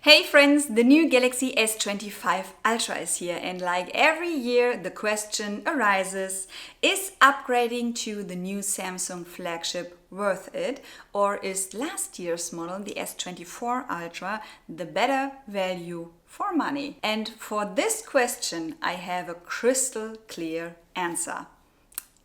Hey friends, the new Galaxy S25 Ultra is here, and like every year the question arises, is upgrading to the new Samsung flagship worth it, or is last year's model, the S24 Ultra, the better value for money? And for this question I have a crystal clear answer.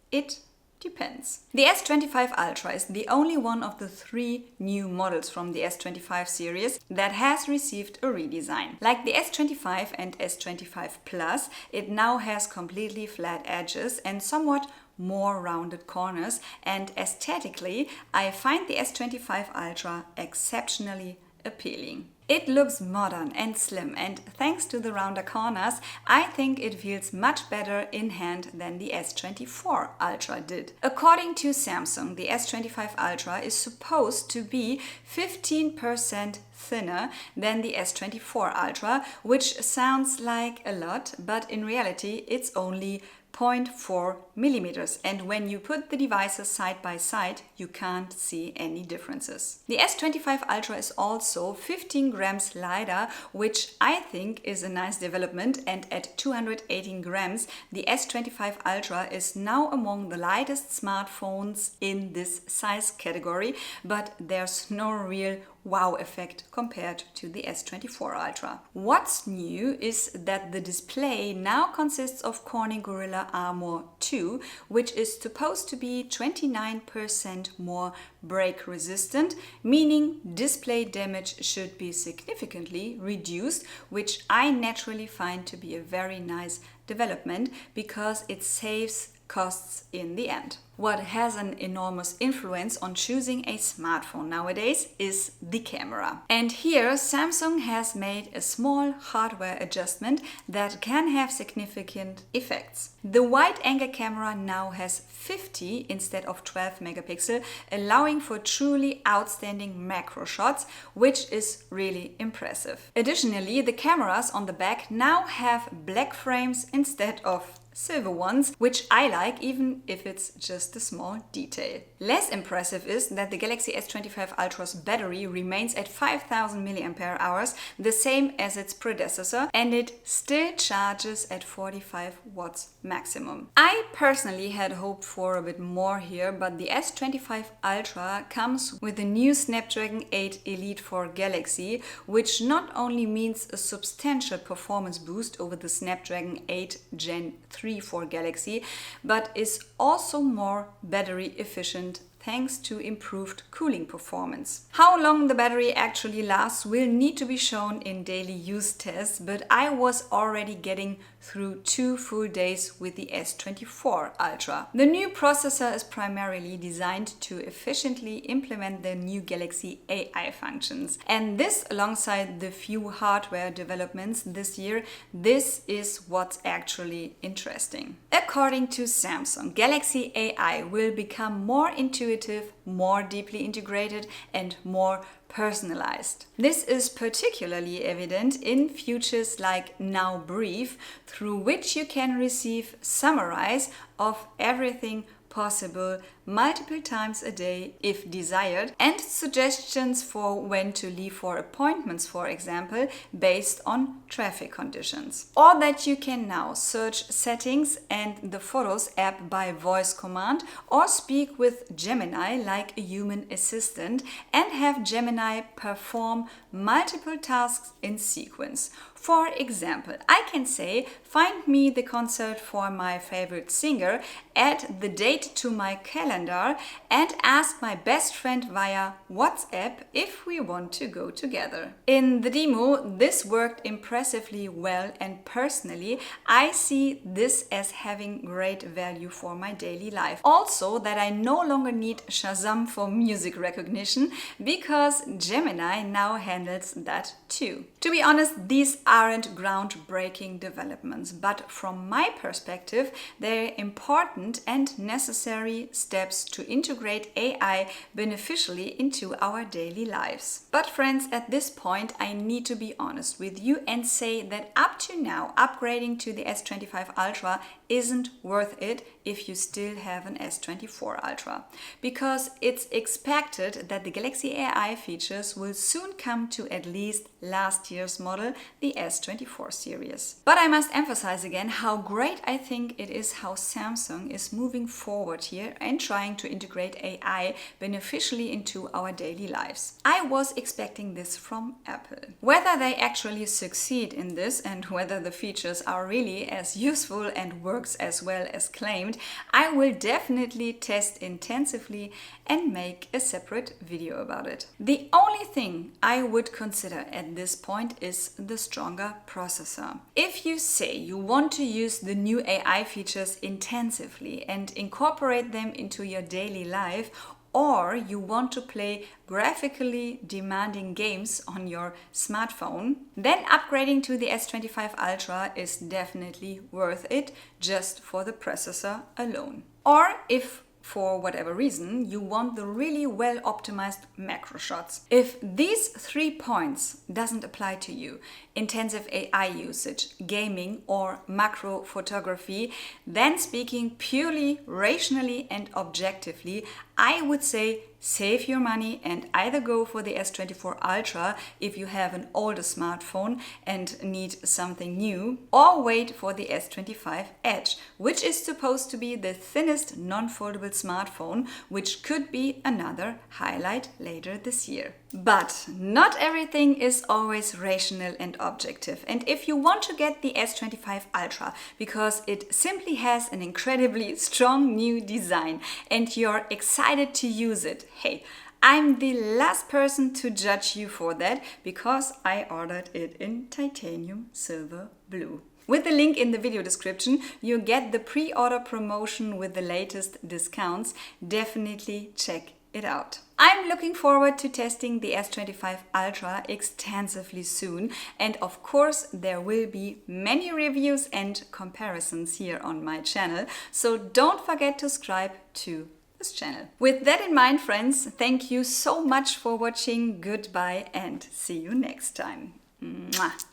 It depends. The S25 Ultra is the only one of the three new models from the S25 series that has received a redesign. Like the S25 and S25 Plus, it now has completely flat edges and somewhat more rounded corners, and aesthetically, I find the S25 Ultra exceptionally appealing. It looks modern and slim, and thanks to the rounder corners, I think it feels much better in hand than the S24 Ultra did. According to Samsung, the S25 Ultra is supposed to be 15% thinner than the S24 Ultra, which sounds like a lot, but in reality it's only 0.4 millimeters, and when you put the devices side by side you can't see any differences. The S25 Ultra is also 15 grams lighter, which I think is a nice development, and at 218 grams the S25 Ultra is now among the lightest smartphones in this size category, but there's no real wow effect compared to the S24 Ultra. What's new is that the display now consists of Corning Gorilla Armor 2, which is supposed to be 29% more break resistant, meaning display damage should be significantly reduced, which I naturally find to be a very nice development because it saves costs in the end. What has an enormous influence on choosing a smartphone nowadays is the camera. And here Samsung has made a small hardware adjustment that can have significant effects. The wide angle camera now has 50 instead of 12 megapixel, allowing for truly outstanding macro shots, which is really impressive. Additionally, the cameras on the back now have black frames instead of silver ones, which I like, even if it's just a small detail. Less impressive is that the Galaxy S25 Ultra's battery remains at 5000 mAh, the same as its predecessor, and it still charges at 45 watts maximum. I personally had hoped for a bit more here, but the S25 Ultra comes with the new Snapdragon 8 Elite for Galaxy, which not only means a substantial performance boost over the Snapdragon 8 Gen 3 for Galaxy, but is also more battery efficient thanks to improved cooling performance. How long the battery actually lasts will need to be shown in daily use tests, but I was already getting through 2 full days with the S24 Ultra. The new processor is primarily designed to efficiently implement the new Galaxy AI functions, and this, alongside the few hardware developments this year, this is what's actually interesting. According to Samsung, Galaxy AI will become more intuitive, more deeply integrated, and more personalized. This is particularly evident in features like Now Brief, through which you can receive summaries of everything possible multiple times a day if desired, and suggestions for when to leave for appointments, for example, based on traffic conditions. Or that you can now search settings and the Photos app by voice command, or speak with Gemini like a human assistant and have Gemini perform multiple tasks in sequence. For example, I can say, find me the concert for my favorite singer, add the date to my calendar, and ask my best friend via WhatsApp if we want to go together. In the demo, this worked impressively well, and personally, I see this as having great value for my daily life. Also, that I no longer need Shazam for music recognition, because Gemini now handles that too. To be honest, these aren't groundbreaking developments, but from my perspective, they're important and necessary steps steps to integrate AI beneficially into our daily lives. But friends, at this point, I need to be honest with you and say that up to now, upgrading to the S25 Ultra isn't worth it if you still have an S24 Ultra, because it's expected that the Galaxy AI features will soon come to at least last year's model, the S24 series. But I must emphasize again how great I think it is how Samsung is moving forward here and trying to integrate AI beneficially into our daily lives. I was expecting this from Apple. Whether they actually succeed in this and whether the features are really as useful and works as well as claimed, I will definitely test intensively and make a separate video about it. The only thing I would consider at this point is the stronger processor. If you say you want to use the new AI features intensively and incorporate them into your daily life, or you want to play graphically demanding games on your smartphone, then upgrading to the S25 Ultra is definitely worth it just for the processor alone. Or if for whatever reason you want the really well optimized macro shots. If these 3 points doesn't apply to you, intensive AI usage, gaming or macro photography, then speaking purely rationally and objectively, I would say save your money and either go for the S24 Ultra if you have an older smartphone and need something new, or wait for the S25 Edge, which is supposed to be the thinnest non-foldable smartphone, which could be another highlight later this year. But not everything is always rational and objective. And if you want to get the S25 Ultra because it simply has an incredibly strong new design and you're excited to use it, hey, I'm the last person to judge you for that because I ordered it in titanium silver blue. With the link in the video description, you get the pre-order promotion with the latest discounts. Definitely check it out. I'm looking forward to testing the S25 Ultra extensively soon, and of course there will be many reviews and comparisons here on my channel, so don't forget to subscribe to this channel. With that in mind, friends, thank you so much for watching. Goodbye and see you next time. Mwah.